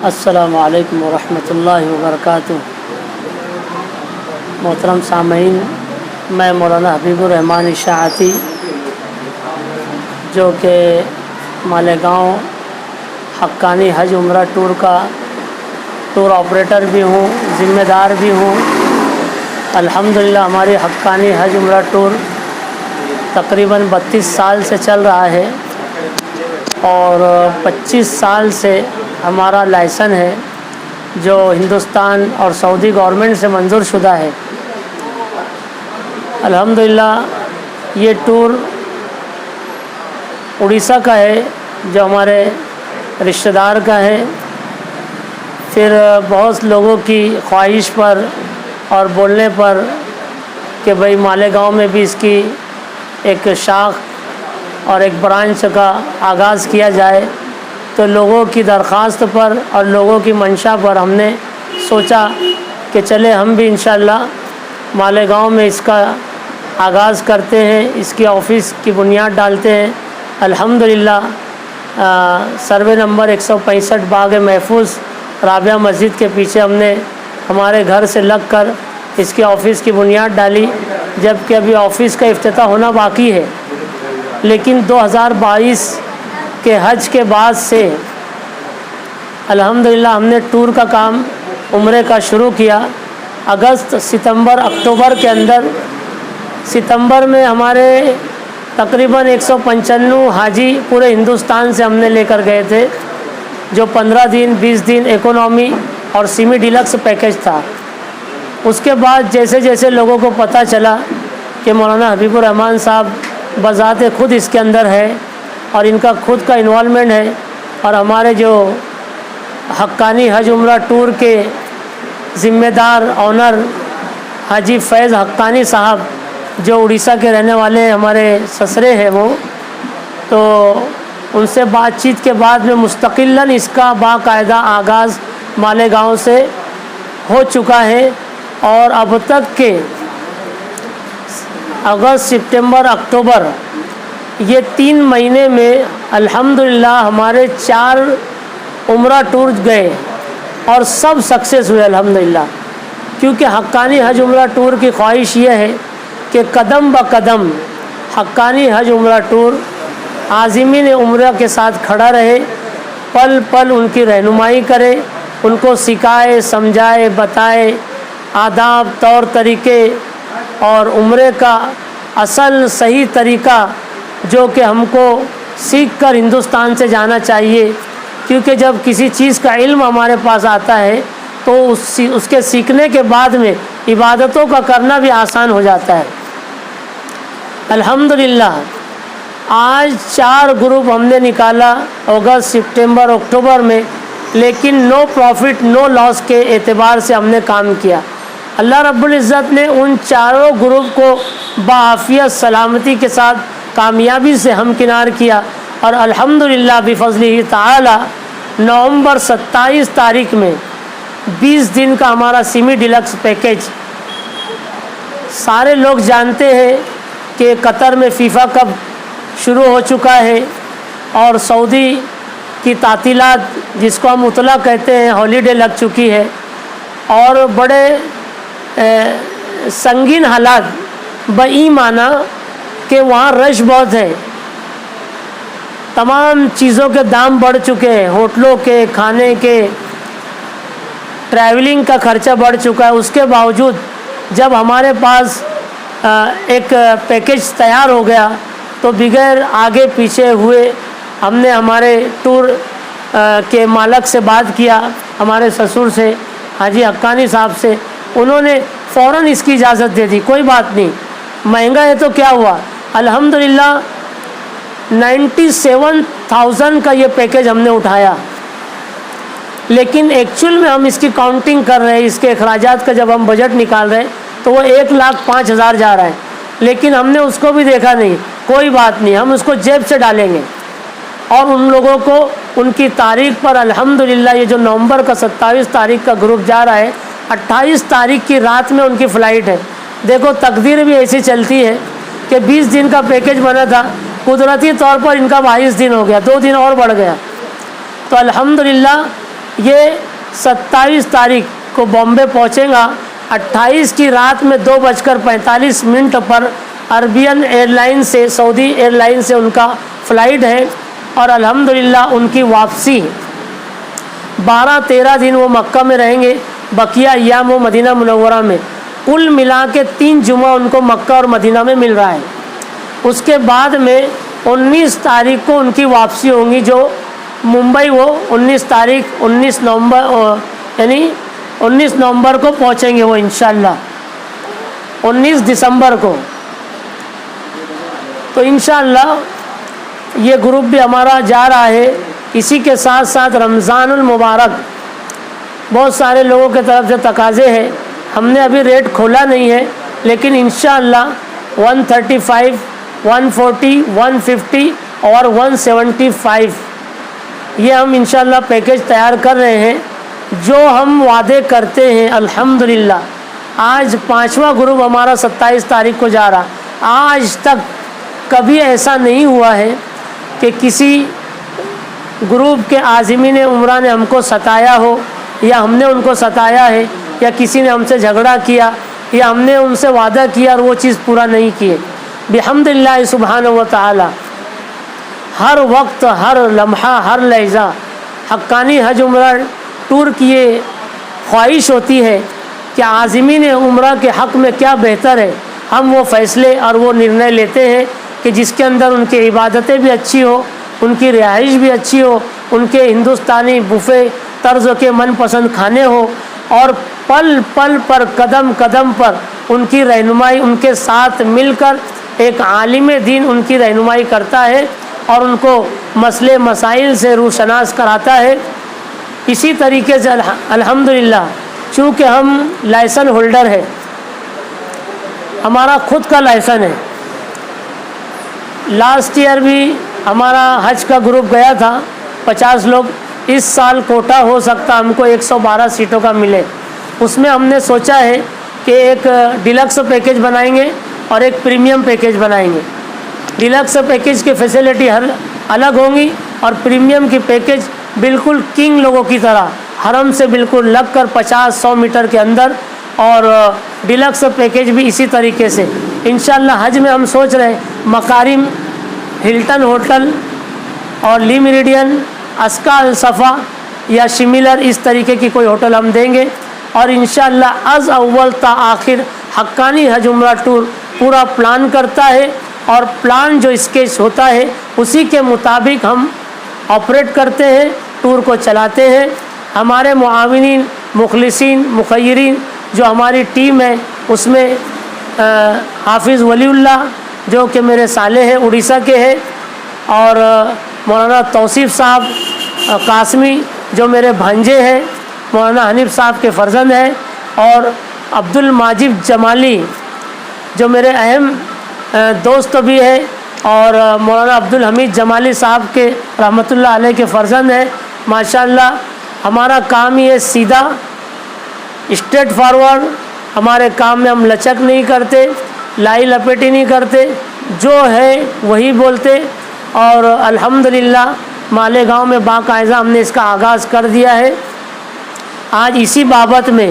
السلام علیکم ورحمۃ اللہ وبرکاتہ۔ محترم سامعین، میں مولانا حبیب الرحمن اشاعتی جو کہ مالیگاؤں حقانی حج عمرہ ٹور کا ٹور آپریٹر بھی ہوں، ذمہ دار بھی ہوں۔ الحمدللہ ہماری حقانی حج عمرہ ٹور تقریباً 32 سال سے چل رہا ہے اور 25 سال سے ہمارا لائسن ہے جو ہندوستان اور سعودی گورنمنٹ سے منظور شدہ ہے۔ الحمدللہ یہ ٹور اڑیسہ کا ہے جو ہمارے رشتہ دار کا ہے، پھر بہت لوگوں کی خواہش پر اور بولنے پر کہ بھئی مالیگاؤں میں بھی اس کی ایک شاخ اور ایک برانچ کا آغاز کیا جائے، تو لوگوں کی درخواست پر اور لوگوں کی منشا پر ہم نے سوچا کہ چلے ہم بھی انشاءاللہ مالیگاؤں میں اس کا آغاز کرتے ہیں، اس کی آفس کی بنیاد ڈالتے ہیں۔ الحمدللہ سروے نمبر 165 باغ محفوظ رابعہ مسجد کے پیچھے ہم نے ہمارے گھر سے لگ کر اس کی آفس کی بنیاد ڈالی، جبکہ ابھی آفس کا افتتاح ہونا باقی ہے، لیکن 2022 کے حج کے بعد سے الحمدللہ ہم نے ٹور کا کام عمرے کا شروع کیا۔ اگست، ستمبر، اکتوبر کے اندر ستمبر میں ہمارے تقریباً 195 حاجی پورے ہندوستان سے ہم نے لے کر گئے تھے، جو 15 دن 20 دن اکونومی اور سیمی ڈیلکس پیکیج تھا۔ اس کے بعد جیسے جیسے لوگوں کو پتہ چلا کہ مولانا حبیب الرحمن صاحب بذات خود اس کے اندر ہے اور ان کا خود کا انوالومنٹ ہے، اور ہمارے جو حقانی حج عمرہ ٹور کے ذمہ دار آنر حاجی فیض حقانی صاحب جو اڑیسہ کے رہنے والے ہمارے سسرے ہیں، وہ تو ان سے بات چیت کے بعد میں مستقلاً اس کا باقاعدہ آغاز مالیگاؤں سے ہو چکا ہے، اور اب تک کے اگست، سپتمبر، اکتوبر یہ 3 مہینے میں الحمدللہ ہمارے 4 عمرہ ٹور گئے اور سب سکسیس ہوئے الحمدللہ، کیونکہ حقانی حج عمرہ ٹور کی خواہش یہ ہے کہ قدم بہ قدم حقانی حج عمرہ ٹور عازمین عمرہ کے ساتھ کھڑا رہے، پل پل ان کی رہنمائی کرے، ان کو سکھائے، سمجھائے، بتائے آداب، طور طریقے اور عمرے کا اصل صحیح طریقہ جو کہ ہم کو سیکھ کر ہندوستان سے جانا چاہیے، کیونکہ جب کسی چیز کا علم ہمارے پاس آتا ہے تو اس کے سیکھنے کے بعد میں عبادتوں کا کرنا بھی آسان ہو جاتا ہے۔ الحمدللہ آج 4 گروپ ہم نے نکالا اگست، سپتمبر، اکتوبر میں، لیکن نو پروفٹ نو لاس کے اعتبار سے ہم نے کام کیا۔ اللہ رب العزت نے ان 4 گروپ کو بعافیت سلامتی کے ساتھ کامیابی سے ہمکنار کیا، اور الحمدللہ بفضلہ تعالی نومبر 27 تاریخ میں 20 دن کا ہمارا سیمی ڈیلکس پیکیج، سارے لوگ جانتے ہیں کہ قطر میں فیفا کپ شروع ہو چکا ہے اور سعودی کی تعطیلات جس کو ہم عطلہ کہتے ہیں ہالیڈے لگ چکی ہے، اور بڑے سنگین حالات بئی معنی کہ وہاں رش بہت ہے، تمام چیزوں کے دام بڑھ چکے ہیں، ہوٹلوں کے، کھانے کے، ٹریولنگ کا خرچہ بڑھ چکا ہے۔ اس کے باوجود جب ہمارے پاس ایک پیکیج تیار ہو گیا تو بغیر آگے پیچھے ہوئے ہم نے ہمارے ٹور کے مالک سے بات کیا، ہمارے سسر سے، حاجی حقانی صاحب سے، انہوں نے فوراً اس کی اجازت دے دی، کوئی بات نہیں، مہنگا ہے تو کیا ہوا۔ الحمدللہ 97,000 کا یہ پیکیج ہم نے اٹھایا، لیکن ایکچول میں ہم اس کی کاؤنٹنگ کر رہے ہیں، اس کے اخراجات کا جب ہم بجٹ نکال رہے ہیں تو وہ 1,05,000 جا رہا ہے، لیکن ہم نے اس کو بھی دیکھا نہیں، کوئی بات نہیں، ہم اس کو جیب سے ڈالیں گے، اور ان لوگوں کو ان کی تاریخ پر الحمدللہ یہ جو نومبر کا 27 تاریخ کا گروپ جا رہا ہے، 28 تاریخ کی رات میں ان کی فلائٹ ہے۔ دیکھو تقدیر بھی ایسی چلتی ہے کہ 20 دن کا پیکیج بنا تھا، قدرتی طور پر ان کا 22 دن ہو گیا، 2 دن اور بڑھ گیا۔ تو الحمدللہ یہ 27 تاریخ کو بامبے پہنچے گا. 28 کی رات میں 2:45 پر عربین ایئر لائن سے، سعودی ایئر لائن سے ان کا فلائٹ ہے، اور الحمدللہ ان کی واپسی 12-13 دن وہ مکہ میں رہیں گے، بقیہ ایام وہ مدینہ منورہ میں. کل ملا کے 3 جمعہ ان کو مکہ اور مدینہ میں مل رہا ہے. اس کے بعد میں 19 تاریخ کو ان کی واپسی ہوں گی، جو ممبئی وہ 19 نومبر کو پہنچیں گے وہ انشاءاللہ 19 دسمبر کو. تو انشاءاللہ یہ گروپ بھی ہمارا جا رہا ہے. اسی کے ساتھ ساتھ رمضان المبارک بہت سارے لوگوں کے طرف سے تقاضے ہیں. ہم نے ابھی ریٹ کھولا نہیں ہے، لیکن انشاءاللہ 135 140 150 اور 175 یہ ہم انشاءاللہ پیکیج تیار کر رہے ہیں. جو ہم وعدے کرتے ہیں الحمدللہ، آج 5واں گروپ ہمارا 27 تاریخ کو جا رہا. آج تک کبھی ایسا نہیں ہوا ہے کہ کسی گروپ کے عازمین عمرہ نے ہم کو ستایا ہو، یا ہم نے ان کو ستایا ہے، یا کسی نے ہم سے جھگڑا کیا، یا ہم نے ان سے وعدہ کیا اور وہ چیز پورا نہیں کیے. بحمداللہ سبحانہ و تعالی ہر وقت، ہر لمحہ، ہر لحظہ حقانی حج عمرہ ٹور کی یہ خواہش ہوتی ہے کہ عازمین عمرہ کے حق میں کیا بہتر ہے. ہم وہ فیصلے اور وہ نرنے لیتے ہیں کہ جس کے اندر ان کی عبادتیں بھی اچھی ہو، ان کی رہائش بھی اچھی ہو، ان کے ہندوستانی بفے طرز کے من پسند کھانے ہو، اور پل پل پر، قدم قدم پر ان کی رہنمائی، ان کے ساتھ مل کر ایک عالم دین ان کی رہنمائی کرتا ہے اور ان کو مسئلے مسائل سے روشناس کراتا ہے. اسی طریقے سے الحمدللہ چونکہ ہم لائسن ہولڈر ہے، ہمارا خود کا لائسن ہے. لاسٹ ایئر بھی ہمارا حج کا گروپ گیا تھا 50 لوگ. اس سال کوٹا ہو سکتا ہم کو 112 سیٹوں کا ملے. اس میں ہم نے سوچا ہے کہ ایک ڈیلکس پیکیج بنائیں گے اور ایک پریمیم پیکیج بنائیں گے. ڈیلکس پیکیج کی فیسلٹی ہر الگ ہوں گی، اور پریمیم کی پیکیج بالکل کنگ لوگوں کی طرح حرم سے بالکل لگ کر 50-100 میٹر کے اندر، اور ڈیلکس پیکیج بھی اسی طریقے سے. انشاءاللہ حج میں ہم سوچ رہے ہیں مکارم، ہلٹن ہوٹل اور لی میریڈین، اسکا الصفا یا شمیلر، اس طریقے کی کوئی ہوٹل ہم دیں گے. اور انشاءاللہ از اول تا آخر حقانی حج عمرہ ٹور پورا پلان کرتا ہے، اور پلان جو اسکیچ ہوتا ہے اسی کے مطابق ہم آپریٹ کرتے ہیں، ٹور کو چلاتے ہیں. ہمارے معاونین، مخلصین، مخیرین جو ہماری ٹیم ہے، اس میں حافظ ولی اللہ جو کہ میرے سالے ہیں، اڑیسہ کے ہیں، اور مولانا توصیف صاحب قاسمی جو میرے بھانجے ہیں، مولانا حنیف صاحب کے فرزند ہیں، اور عبد الماجد جمالی جو میرے اہم دوست بھی ہے، اور مولانا عبد الحمید جمالی صاحب کے رحمۃ اللہ علیہ کے فرزند ہیں. ماشاءاللہ ہمارا کام ہی ہے سیدھا، اسٹریٹ فارورڈ. ہمارے کام میں ہم لچک نہیں کرتے، لائی لپیٹی نہیں کرتے، جو ہے وہی بولتے. اور الحمدللہ مالیگاؤں میں باقاعدہ ہم نے اس کا آغاز کر دیا ہے. آج اسی بابت میں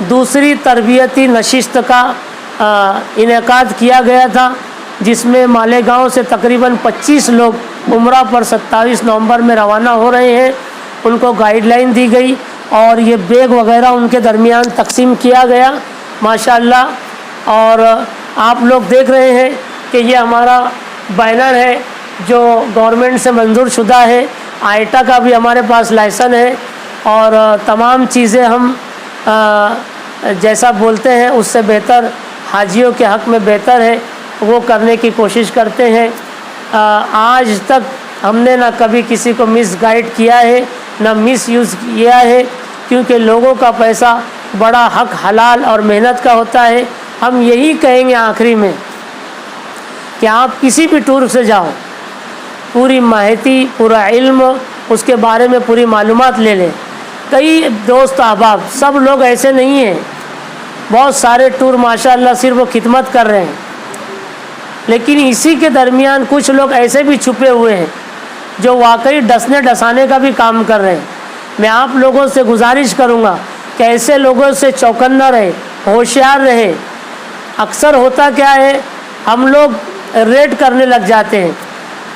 دوسری تربیتی نشست کا انعقاد کیا گیا تھا، جس میں مالیگاؤں سے تقریباً 25 لوگ عمرہ پر 27 نومبر میں روانہ ہو رہے ہیں. ان کو گائیڈ لائن دی گئی اور یہ بیگ وغیرہ ان کے درمیان تقسیم کیا گیا ماشاءاللہ. اور آپ لوگ دیکھ رہے ہیں کہ یہ ہمارا بینر ہے جو گورنمنٹ سے منظور شدہ ہے. آئیٹا کا بھی ہمارے پاس لائسن ہے، اور تمام چیزیں ہم جیسا بولتے ہیں اس سے بہتر، حاجیوں کے حق میں بہتر ہے وہ کرنے کی کوشش کرتے ہیں. آج تک ہم نے نہ کبھی کسی کو مس گائیڈ کیا ہے، نہ مس یوز کیا ہے، کیونکہ لوگوں کا پیسہ بڑا حق حلال اور محنت کا ہوتا ہے. ہم یہی کہیں گے آخری میں کہ آپ کسی بھی ٹور سے جاؤ، پوری ماہیتی، پورا علم اس کے بارے میں پوری معلومات لے لیں. کئی دوست احباب سب لوگ ایسے نہیں ہیں، بہت سارے ٹور ماشاءاللہ صرف وہ خدمت کر رہے ہیں، لیکن اسی کے درمیان کچھ لوگ ایسے بھی چھپے ہوئے ہیں جو واقعی ڈسنے ڈسانے کا بھی کام کر رہے ہیں. میں آپ لوگوں سے گزارش کروں گا کہ ایسے لوگوں سے چوکنا رہے، ہوشیار رہے۔ اکثر ہوتا کیا ہے، ہم لوگ ریٹ کرنے لگ جاتے ہیں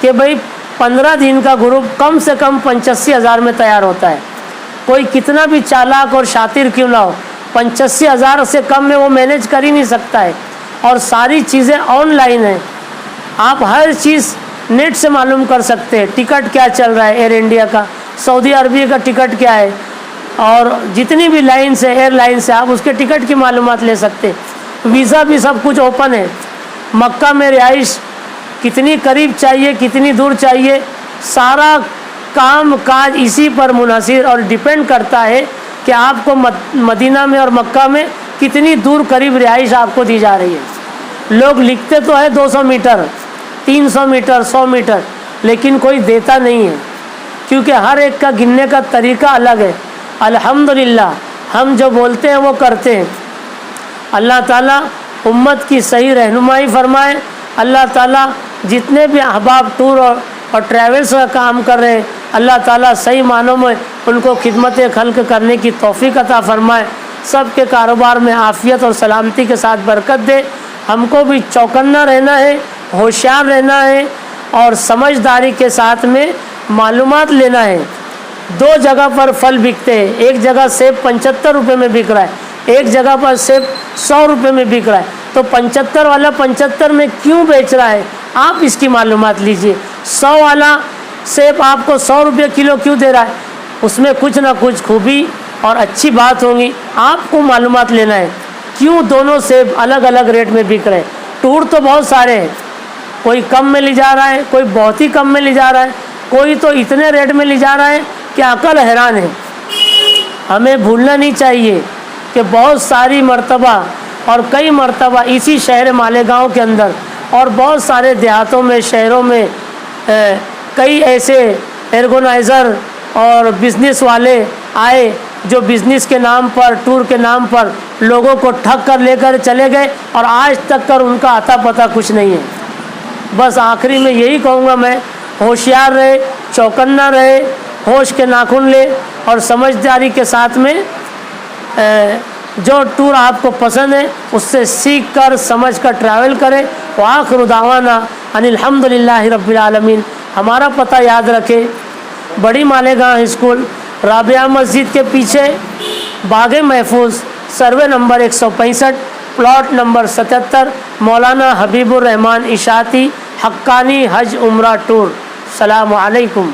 کہ بھئی 15 دن کا گروپ کم سے کم 85,000 میں تیار ہوتا ہے۔ کوئی کتنا بھی چالاک اور شاطر کیوں نہ ہو، 85,000 سے کم میں وہ مینیج کر ہی نہیں سکتا ہے۔ اور ساری چیزیں آن لائن ہیں، آپ ہر چیز نیٹ سے معلوم کر سکتے ہیں۔ ٹکٹ کیا چل رہا ہے ایئر انڈیا کا، سعودی عربیہ کا ٹکٹ کیا ہے، اور جتنی بھی لائنس ہے ایئر لائنس ہے آپ اس کے ٹکٹ کی معلومات لے سکتے ہیں۔ ویزا بھی سب کچھ اوپن ہے۔ مکہ میں رہائش کتنی قریب چاہیے، کتنی دور چاہیے، سارا کام کاج اسی پر منحصر اور ڈیپینڈ کرتا ہے کہ آپ کو مدینہ میں اور مکہ میں کتنی دور قریب رہائش آپ کو دی جا رہی ہے۔ لوگ لکھتے تو ہے 200 میٹر، 300 میٹر، 100 میٹر، لیکن کوئی دیتا نہیں ہے، کیونکہ ہر ایک کا گننے کا طریقہ الگ ہے۔ الحمدللہ ہم جو بولتے ہیں وہ کرتے ہیں۔ اللہ تعالیٰ امت کی صحیح رہنمائی فرمائے۔ اللہ تعالیٰ جتنے بھی احباب ٹور اور ٹریولز کا کام کر رہے ہیں، اللہ تعالیٰ صحیح معنوں میں ان کو خدمت خلق کرنے کی توفیق عطا فرمائے۔ سب کے کاروبار میں عافیت اور سلامتی کے ساتھ برکت دے۔ ہم کو بھی چوکنا رہنا ہے، ہوشیار رہنا ہے، اور سمجھداری کے ساتھ میں معلومات لینا ہے۔ 2 جگہ پر پھل بکتے ہیں، ایک جگہ سیب 75 روپے میں بک رہا ہے، ایک جگہ پر سیب 100 روپے میں بک رہا ہے، تو 75 والا 75 میں کیوں بیچ رہا ہے، آپ اس کی معلومات لیجئے۔ 100 والا سیب آپ کو 100 روپے کلو کیوں دے رہا ہے، اس میں کچھ نہ کچھ خوبی اور اچھی بات ہوگی، آپ کو معلومات لینا ہے کیوں دونوں سیب الگ الگ ریٹ میں بک رہے ہیں۔ ٹور تو بہت سارے ہیں، کوئی کم میں لے جا رہا ہے، کوئی بہت ہی کم میں لے جا رہا ہے، کوئی تو اتنے ریٹ میں لے جا رہا ہے کہ عقل حیران ہے۔ ہمیں بھولنا نہیں چاہیے کہ بہت ساری مرتبہ اور کئی مرتبہ اسی شہر مالیگاؤں کے اندر اور بہت سارے دیہاتوں میں، شہروں میں کئی ایسے آرگنائزر اور بزنس والے آئے جو بزنس کے نام پر، ٹور کے نام پر لوگوں کو ٹھگ کر لے کر چلے گئے، اور آج تک کر ان کا اتا پتہ کچھ نہیں ہے۔ بس آخری میں یہی کہوں گا میں، ہوشیار رہے، چوکنا رہے، ہوش کے ناخن لے، اور سمجھداری کے ساتھ میں جو ٹور آپ کو پسند ہے اس سے سیکھ کر سمجھ کر ٹریول کرے۔ وآخر دعوانا ان الحمدللہ رب العالمین۔ ہمارا پتہ یاد رکھے، بڑی مالیگاؤں اسکول، رابعہ مسجد کے پیچھے، باغ محفوظ، سروے نمبر 165، پلاٹ نمبر 77، مولانا حبیب الرحمان اشاعتی حقانی حج عمرہ ٹور۔ السلام علیکم۔